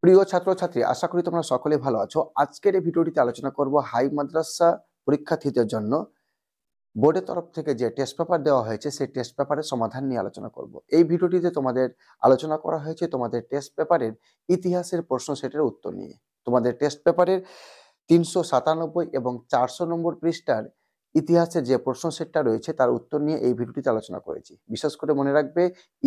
প্রিয় ছাত্রছাত্রী, আশা করি তোমরা সকলে ভালো আছো। আজকের এই ভিডিওটিতে আলোচনা করব হাই মাদ্রাসা পরীক্ষার্থীদের জন্য বোর্ডের তরফ থেকে যে টেস্ট পেপার দেওয়া হয়েছে সেই টেস্ট পেপারের সমাধান নিয়ে আলোচনা করব। এই ভিডিওটিতে তোমাদের আলোচনা করা হয়েছে তোমাদের টেস্ট পেপারের ইতিহাসের প্রশ্ন সেটের উত্তর নিয়ে। তোমাদের টেস্ট পেপারের 397 এবং 400 নম্বর পৃষ্ঠার ইতিহাসের যে প্রশ্ন সেটটা রয়েছে তার উত্তর নিয়ে এই ভিডিওটিতে আলোচনা করেছি। বিশেষ করে মনে রাখবে,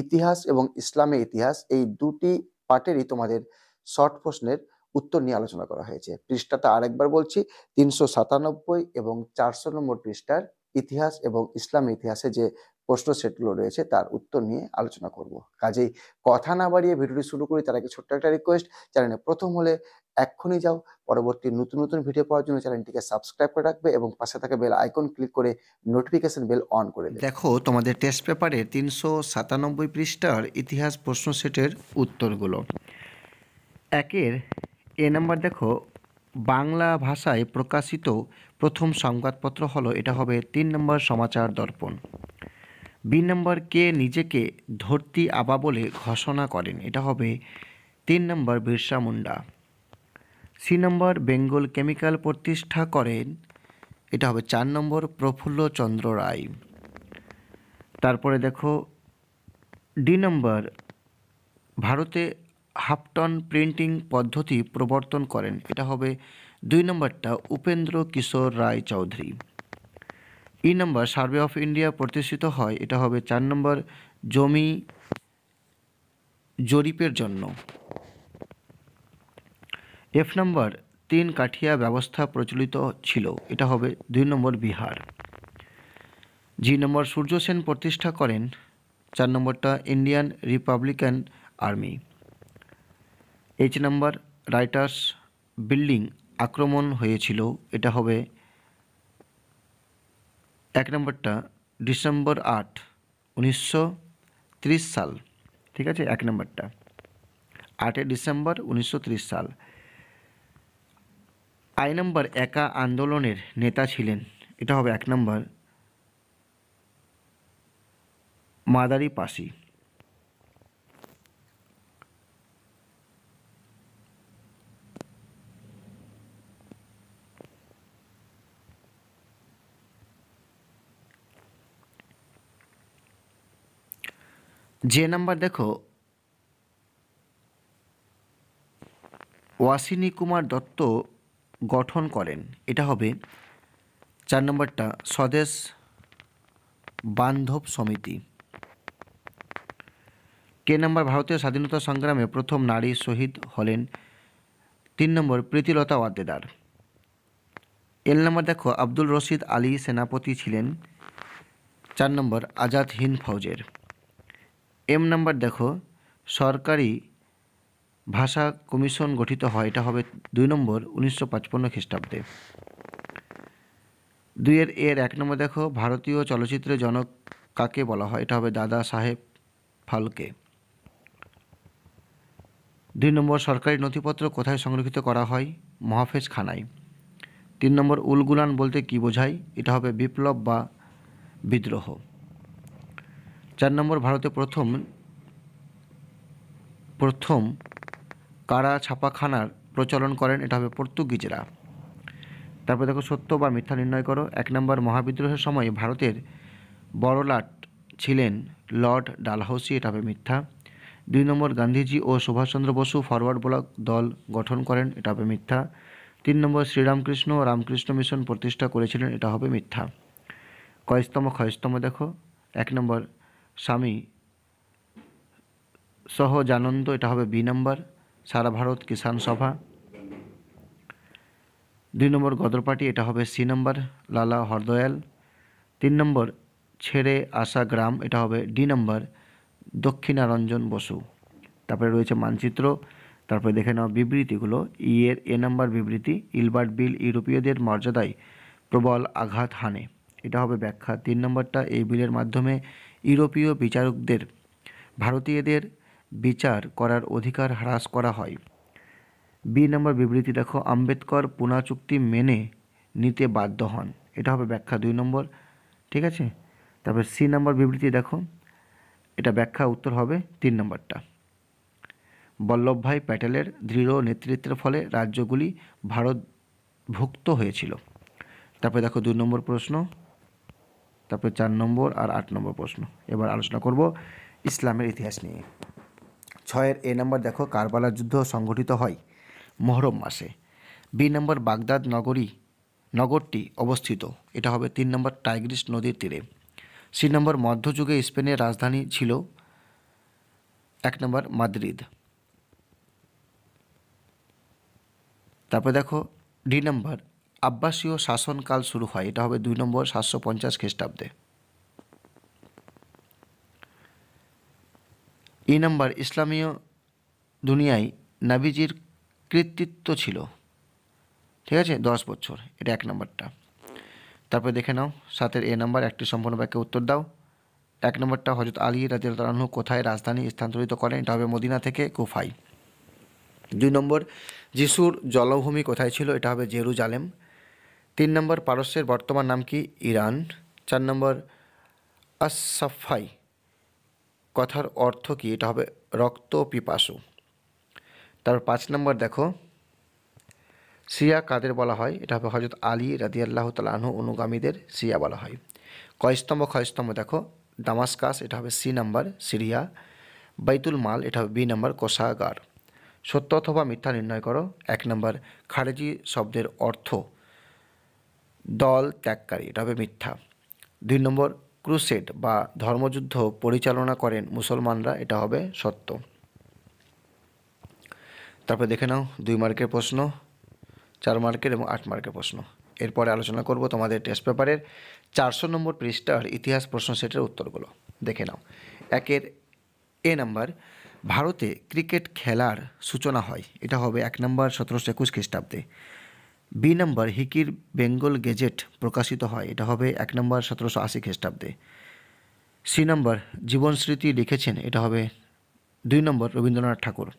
ইতিহাস এবং ইসলামের ইতিহাস এই দুটি পার্টেরই তোমাদের শর্ট প্রশ্নের উত্তর নিয়ে আলোচনা করা হয়েছে। পৃষ্ঠাটা আরেকবার বলছি, 397 এবং 400 নম্বর পৃষ্ঠার ইতিহাস এবং ইসলামের ইতিহাসে যে প্রশ্ন সেটগুলো রয়েছে তার উত্তর নিয়ে আলোচনা করব। কাজেই কথা না বাড়িয়ে ভিডিওটি শুরু করি। তার আগে ছোট্ট একটা রিকোয়েস্ট, চ্যানেলে প্রথম হলে এক্ষুনি যাও, পরবর্তী নতুন নতুন ভিডিও পাওয়ার জন্য চ্যানেলটিকে সাবস্ক্রাইব করে রাখবে এবং পাশে থাকা বেল আইকন ক্লিক করে নোটিফিকেশন বেল অন করে দেবে। দেখো, তোমাদের টেস্ট পেপারে 397 পৃষ্ঠার ইতিহাস প্রশ্ন সেটের উত্তরগুলো। একের এ নাম্বার দেখো, বাংলা ভাষায় প্রকাশিত প্রথম সংবাদপত্র হলো, এটা হবে 3 নম্বর সমাচার দর্পণ। বি নম্বর, কে নিজেকে ধরতি আবা বলে ঘোষণা করেন, এটা হবে 3 নম্বর বিরসা মুন্ডা। সি নম্বর, বেঙ্গল কেমিক্যাল প্রতিষ্ঠা করেন, এটা হবে 4 নম্বর প্রফুল্ল চন্দ্র রায়। তারপরে দেখো ডি নম্বর, ভারতে হাফটন প্রিন্টিং পদ্ধতি প্রবর্তন করেন, এটা হবে 2 নম্বরটা উপেন্দ্র কিশোর রায় চৌধুরী। ই নম্বর, সার্ভে অফ ইন্ডিয়া প্রতিষ্ঠিত হয়, এটা হবে 4 নম্বর জমি জরিপের জন্য। এফ নম্বর, 3 কাঠিয়া ব্যবস্থা প্রচলিত ছিল, এটা হবে 2 নম্বর বিহার। জি নম্বর, সূর্য সেন প্রতিষ্ঠা করেন, 4 নম্বরটা ইন্ডিয়ান রিপাবলিকান আর্মি। এইচ নম্বর, রাইটার্স বিল্ডিং আক্রমণ হয়েছিল, এটা হবে 1 নম্বরটা ডিসেম্বর 8, 1930 সাল। ঠিক আছে, 1 নম্বরটা 8 ডিসেম্বর 1930 সাল। আই নম্বর, একা আন্দোলনের নেতা ছিলেন, এটা হবে 1 নম্বর মাদারি পাসি। যে নাম্বার দেখো, অশ্বিনী কুমার দত্ত গঠন করেন, এটা হবে 4 নম্বরটা স্বদেশ বান্ধব সমিতি। কে নম্বর, ভারতীয় স্বাধীনতা সংগ্রামে প্রথম নারী শহীদ হলেন, 3 নম্বর প্রীতিলতা ওয়াদ্দেদার। এল নম্বর দেখো, আব্দুল রশিদ আলী সেনাপতি ছিলেন, 4 নম্বর আজাদ হিন্দ ফৌজের। এম নম্বর দেখো, সরকারি ভাষা কমিশন গঠিত হয়, এটা হবে 2 নম্বর 1955 খ্রিস্টাব্দে। 2 এর 1 নম্বর দেখো, ভারতীয় চলচ্চিত্রের জনক কাকে বলা হয়, এটা হবে দাদা সাহেব ফালকে। 2 নম্বর, সরকারি নথিপত্র কোথায় সংরক্ষিত করা হয়, মহাফেজ খানায়। 3 নম্বর, উলগুলান বলতে কি বোঝায়, এটা হবে বিপ্লব বা বিদ্রোহ। 4 নম্বর, ভারতে প্রথম কারা ছাপাখানার প্রচলন করেন, এটা হবে পর্তুগিজরা। তারপর দেখো, সত্য বা মিথ্যা নির্ণয় করো। 1 নম্বর, মহাবিদ্রোহের সময় ভারতের বড়লাট ছিলেন লর্ড ডালহৌসি, এটা হবে মিথ্যা। 2 নম্বর, গান্ধীজি ও সুভাষচন্দ্র বসু ফরওয়ার্ড ব্লক দল গঠন করেন, এটা হবে মিথ্যা। 3 নম্বর, শ্রীরামকৃষ্ণ রামকৃষ্ণ মিশন প্রতিষ্ঠা করেছিলেন, এটা হবে মিথ্যা। কয়স্তম ক্ষয়স্তম দেখো, 1 নম্বর স্বামী সহজানন্দ, এটা হবে বি নম্বর। সারা ভারত কিষাণ সভা। 2 নম্বর, গদর পার্টি, এটা হবে সি নম্বর লালা হরদয়াল। 3 নম্বর, ছেড়ে আসা গ্রাম, এটা হবে ডি নম্বর দক্ষিণারঞ্জন বসু। তারপরে রয়েছে মানচিত্র। তারপরে দেখে নাও বিবৃতিগুলো। ই এর এ নম্বর বিবৃতি, ইলবার্ট বিল ইউরোপীয়দের মর্যাদায় প্রবল আঘাত হানে, এটা হবে ব্যাখ্যা। 3 নম্বরটা, এই বিলের মাধ্যমে ইউরোপীয় বিচারকদের ভারতীয়দের বিচার করার অধিকার হ্রাস করা হয়। বি নম্বর বিবৃতি দেখো, আম্বেদকর পুনা চুক্তি মেনে নিতে বাধ্য হন, এটা হবে ব্যাখ্যা 2 নম্বর। ঠিক আছে, তারপর সি নম্বর বিবৃতি দেখো, এটা ব্যাখ্যা উত্তর হবে 3 নম্বরটা। বল্লভভাই প্যাটেলের দৃঢ় নেতৃত্বের ফলে রাজ্যগুলি ভারতভুক্ত হয়েছিল। তারপরে দেখো 2 নম্বর প্রশ্ন, তারপরে 4 নম্বর আর 8 নম্বর প্রশ্ন। এবার আলোচনা করব ইসলামের ইতিহাস নিয়ে। 6-এর এ নম্বর দেখো, কারবালার যুদ্ধ সংঘটিত হয় মুহররম মাসে। বি নম্বর, বাগদাদ নগরটি অবস্থিত, এটা হবে 3 নম্বর, টাইগ্রিস নদীর তীরে। সি নম্বর, মধ্যযুগে স্পেনের রাজধানী ছিল 1 নম্বর মাদ্রিদ। তারপরে দেখো ডি নম্বর, আব্বাসীয় শাসনকাল শুরু হয়, এটা হবে 2 নম্বর 750 খ্রিস্টাব্দে। ই নম্বর, ইসলামীয় দুনিয়ায় নাবিজির কৃতিত্ব ছিল, ঠিক আছে, 10 বছর, এটা 1 নম্বরটা। তারপরে দেখে নাও 7-এর এ নম্বর, একটি সম্পূর্ণ বাক্যে উত্তর দাও। 1 নম্বরটা, হযরত আলী রাদিয়াল্লাহু আনহু কোথায় রাজধানী স্থানান্তরিত করেন, এটা হবে মদিনা থেকে কুফায়। 2 নম্বর, যিশুর জন্মভূমি কোথায় ছিল, এটা হবে জেরুজালেম। 3 নম্বর, পারস্যের বর্তমান নাম কি, ইরান। 4 নম্বর, আস-সাফাই কথার অর্থ কি, এটা হবে রক্ত পিপাসু। তারপর 5 নম্বর দেখো, শিয়া কাদের বলা হয়, এটা হবে হযরত আলী রাদিয়াল্লাহু তাআলা আনহু অনুগামীদের শিয়া বলা হয়। কয়স্তম্ভ ক্ষয়স্তম্ভ দেখো, দামাস্কাস, এটা হবে সি নম্বর, সিরিয়া। বাইতুল মাল, এটা হবে বি নম্বর, কোষাগার। সত্য অথবা মিথ্যা নির্ণয় করো। 1 নম্বর, খারেজি শব্দের অর্থ দল ত্যাগকারী, এটা হবে মিথ্যা। 2 নম্বর, ক্রুসেড বা ধর্মযুদ্ধ পরিচালনা করেন মুসলমানরা, এটা হবে সত্য। তারপরে দেখে নাও 2 মার্কের প্রশ্ন, 4 মার্কের এবং 8 মার্কের প্রশ্ন। এরপরে আলোচনা করব তোমাদের টেস্ট পেপারের 400 নম্বর পৃষ্ঠার ইতিহাস প্রশ্ন সেটের উত্তরগুলো। দেখে নাও 1-এর এ নাম্বার, ভারতে ক্রিকেট খেলার সূচনা হয়, এটা হবে 1 নম্বর 1721 খ্রিস্টাব্দে। বি নম্বর, হিকির বেঙ্গল গেজেট প্রকাশিত হয়, এটা হবে 1 নম্বর 1780 খ্রিস্টাব্দে। সি নম্বর, জীবন স্মৃতি লিখেছেন, এটা হবে 2 নম্বর, রবীন্দ্রনাথ ঠাকুর।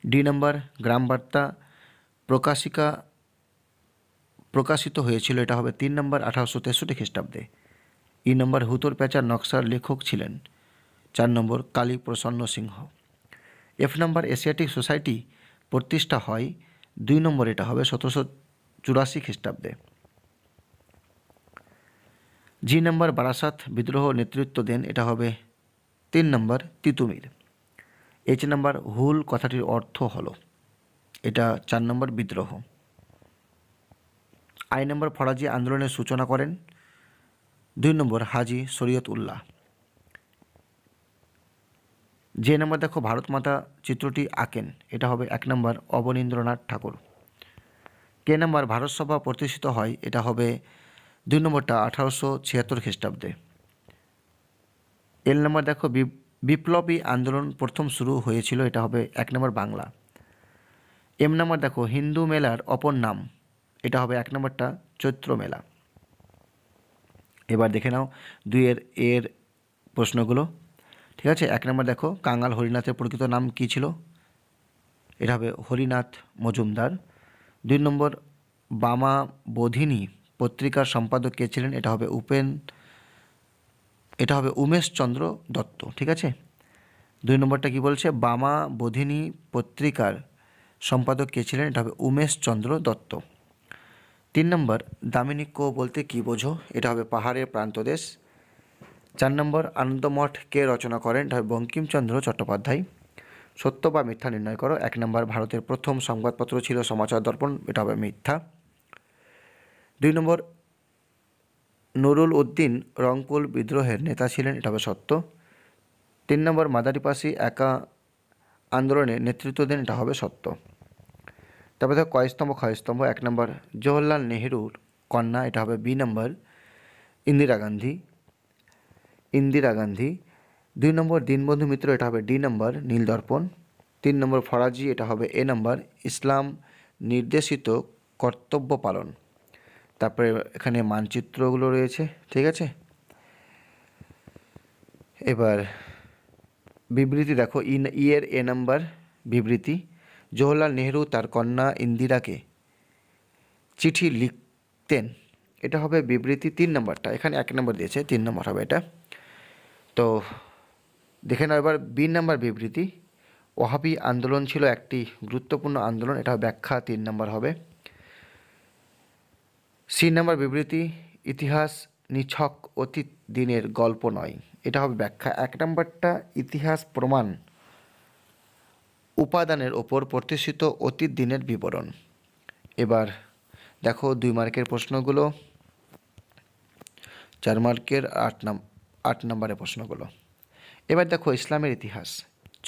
ডি নম্বর, গ্রাম বার্তা প্রকাশিত হয়েছিল, এটা হবে 3 নম্বর 1863 খ্রিস্টাব্দে। ই নম্বর, হুতোর প্যাঁচার নকশার লেখক ছিলেন 4 নম্বর, কালী প্রসন্ন সিংহ। এফ নম্বর, এশিয়াটিক সোসাইটি প্রতিষ্ঠা হয় 2 নম্বর, এটা হবে 1784 খ্রিস্টাব্দে। জি নম্বর, বারাসাত বিদ্রোহ নেতৃত্ব দেন, এটা হবে 3 নম্বর, তিতুমির। এইচ নম্বর, হুল কথাটির অর্থ হলো, এটা 4 নম্বর, বিদ্রোহ। আই নম্বর, ফরাজি আন্দোলনের সূচনা করেন 2 নম্বর, হাজি শরীয়ত উল্লাহ। যে নম্বর দেখো, ভারত মাতা চিত্রটি আঁকেন, এটা হবে 1 নম্বর, অবনীন্দ্রনাথ ঠাকুর। কে নম্বর, ভারত সভা প্রতিষ্ঠিত হয়, এটা হবে 2 নম্বরটা 1876 খ্রিস্টাব্দে। এল নম্বর দেখো, বিপ্লবী আন্দোলন প্রথম শুরু হয়েছিল, এটা হবে 1 নম্বর, বাংলা। এম নম্বর দেখো, হিন্দু মেলার অপর নাম, এটা হবে 1 নম্বরটা, চৈত্র মেলা। এবার দেখে নাও 2-এর এর প্রশ্নগুলো, ঠিক আছে। 1 নম্বর দেখো, কাঙাল হরিনাথের প্রকৃত নাম কী ছিল, এটা হবে হরিনাথ মজুমদার। 2 নম্বর, বামা বোধিনী পত্রিকার সম্পাদক কে ছিলেন, এটা হবে উমেশচন্দ্র দত্ত, ঠিক আছে। 2 নম্বরটা কি বলছে, বামা বোধিনী পত্রিকার সম্পাদক কে ছিলেন, এটা হবে উমেশচন্দ্র দত্ত। 3 নম্বর, দামিনীক্য বলতে কি বোঝো, এটা হবে পাহাড়ের প্রান্তদেশ। 4 নম্বর, আনন্দমঠ কে রচনা করেন, এটা হবে বঙ্কিমচন্দ্র চট্টোপাধ্যায়। সত্য বা মিথ্যা নির্ণয় করো। 1 নম্বর, ভারতের প্রথম সংবাদপত্র ছিল সমাচার দর্পণ, এটা হবে মিথ্যা। 2 নম্বর, নুরুল উদ্দিন রংপুর বিদ্রোহের নেতা ছিলেন, এটা হবে সত্য। 3 নম্বর, মাদারিপাসি একা আন্দোলনে নেতৃত্ব দেন, এটা হবে সত্য। তারপরে দেখো কয়স্তম্ভ ক্ষয়স্তম্ভ। 1 নম্বর, জওহরলাল নেহেরুর কন্যা, এটা হবে বি নম্বর, ইন্দিরা গান্ধী। 2 নম্বর, দীনবন্ধু মিত্র, এটা হবে ডি নম্বর, নীলদর্পণ। 3 নম্বর, ফরাজি, এটা হবে এ নম্বর, ইসলাম নির্দেশিত কর্তব্য পালন। তারপরে এখানে মানচিত্রগুলো রয়েছে, ঠিক আছে। এবার বিবৃতি দেখো, এর এ নম্বর বিবৃতি, জওহরলাল নেহেরু তার কন্যা ইন্দিরাকে চিঠি লিখতেন, এটা হবে বিবৃতি 3 নম্বরটা। এখানে 1 নম্বর দিয়েছে, 3 নম্বর হবে এটা। তো দেখে নাও এবার বি নম্বর বিবৃতি, ওহাবি আন্দোলন ছিল একটি গুরুত্বপূর্ণ আন্দোলন, এটা ব্যাখ্যা 3 নম্বর হবে। সি নম্বর বিবৃতি, ইতিহাস নিছক অতীত দিনের গল্প নয়, এটা হবে ব্যাখ্যা। 1 নম্বরটা ইতিহাস প্রমাণ উপাদানের ওপর প্রতিষ্ঠিত অতীত দিনের বিবরণ। এবার দেখো 2 মার্কের প্রশ্নগুলো, 4 মার্কের 8 নম্বরের প্রশ্নগুলো। এবার দেখো ইসলামের ইতিহাস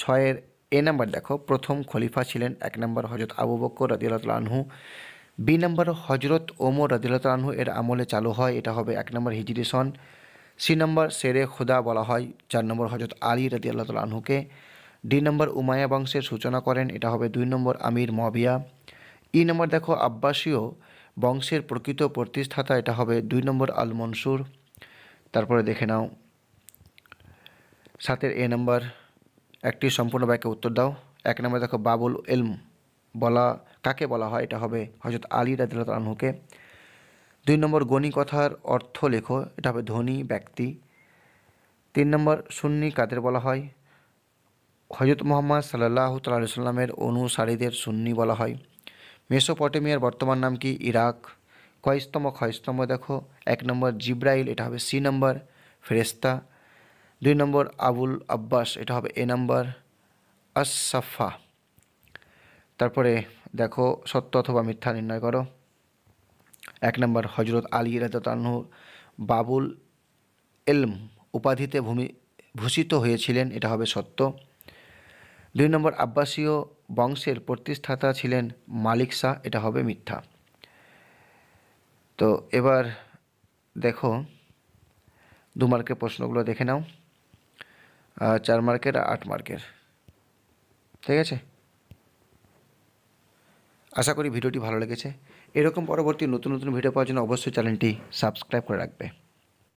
6-এর এ নাম্বার দেখো, প্রথম খলিফা ছিলেন 1 নম্বর হজরত আবু বকর রাদিয়াল্লাহু তাআলা আনহু। বি নম্বর হজরত ওমর রাদিয়াল্লাহু তাআলা আনহু এর আমলে চালু হয়, এটা হবে 1 নম্বর হিজরি সন। সি নম্বর শেরে খুদা বলা হয় 4 নম্বর হজরত আলী রাদিয়াল্লাহু তাআলা আনহুকে। ডি নম্বর উমাইয়া বংশের সূচনা করেন, এটা হবে 2 নম্বর আমির মুয়াবিয়া। ই নম্বর দেখো আব্বাসীয় বংশের প্রকৃত প্রতিষ্ঠাতা, এটা হবে 2 নম্বর আল মনসুর। তারপরে দেখে নাও 7-এর এ নম্বর, একটি সম্পূর্ণ বাক্যে উত্তর দাও। 1 নম্বর দেখো বাবুল ইলম কাকে বলা হয়, এটা হবে হযরত আলী রাদিয়াল্লাহু তাআলা আনহুকে। 2 নম্বর গণী কথার অর্থ লেখো, এটা হবে ধনী ব্যক্তি। 3 নম্বর সুন্নি কাদের বলা হয়, হযরত মুহাম্মদ সাল্লাল্লাহু তাআলা আলাইহি সাল্লামের অনুসারীদের সুন্নি বলা হয়। মেসোপটেমিয়ার বর্তমান নাম কি, ইরাক। কয়স্তম ক্ষয়স্তম্ভ দেখো, 1 নম্বর জিব্রাইল, এটা হবে সি নম্বর ফেরেশতা। 2 নম্বর আবুল আব্বাস, এটা হবে এ নম্বর আস-সাফা। তারপরে দেখো সত্য অথবা মিথ্যা নির্ণয় করো। 1 নম্বর হজরত আলী রাদিয়াল্লাহু আনহু বাবুল ইলম উপাধিতে ভূষিত হয়েছিলেন, এটা হবে সত্য। 2 নম্বর আব্বাসীয় বংশের প্রতিষ্ঠাতা ছিলেন মালিক শাহ, এটা হবে মিথ্যা। তো এবার দেখো 2 মার্কের প্রশ্নগুলো দেখে নাও, 4 মার্কের 8 মার্কের, ঠিক আছে। আশা করি ভিডিওটি ভালো লেগেছে। এরকম পরবর্তী নতুন নতুন ভিডিও পাওয়ার জন্য অবশ্যই চ্যানেলটি সাবস্ক্রাইব করে রাখবে।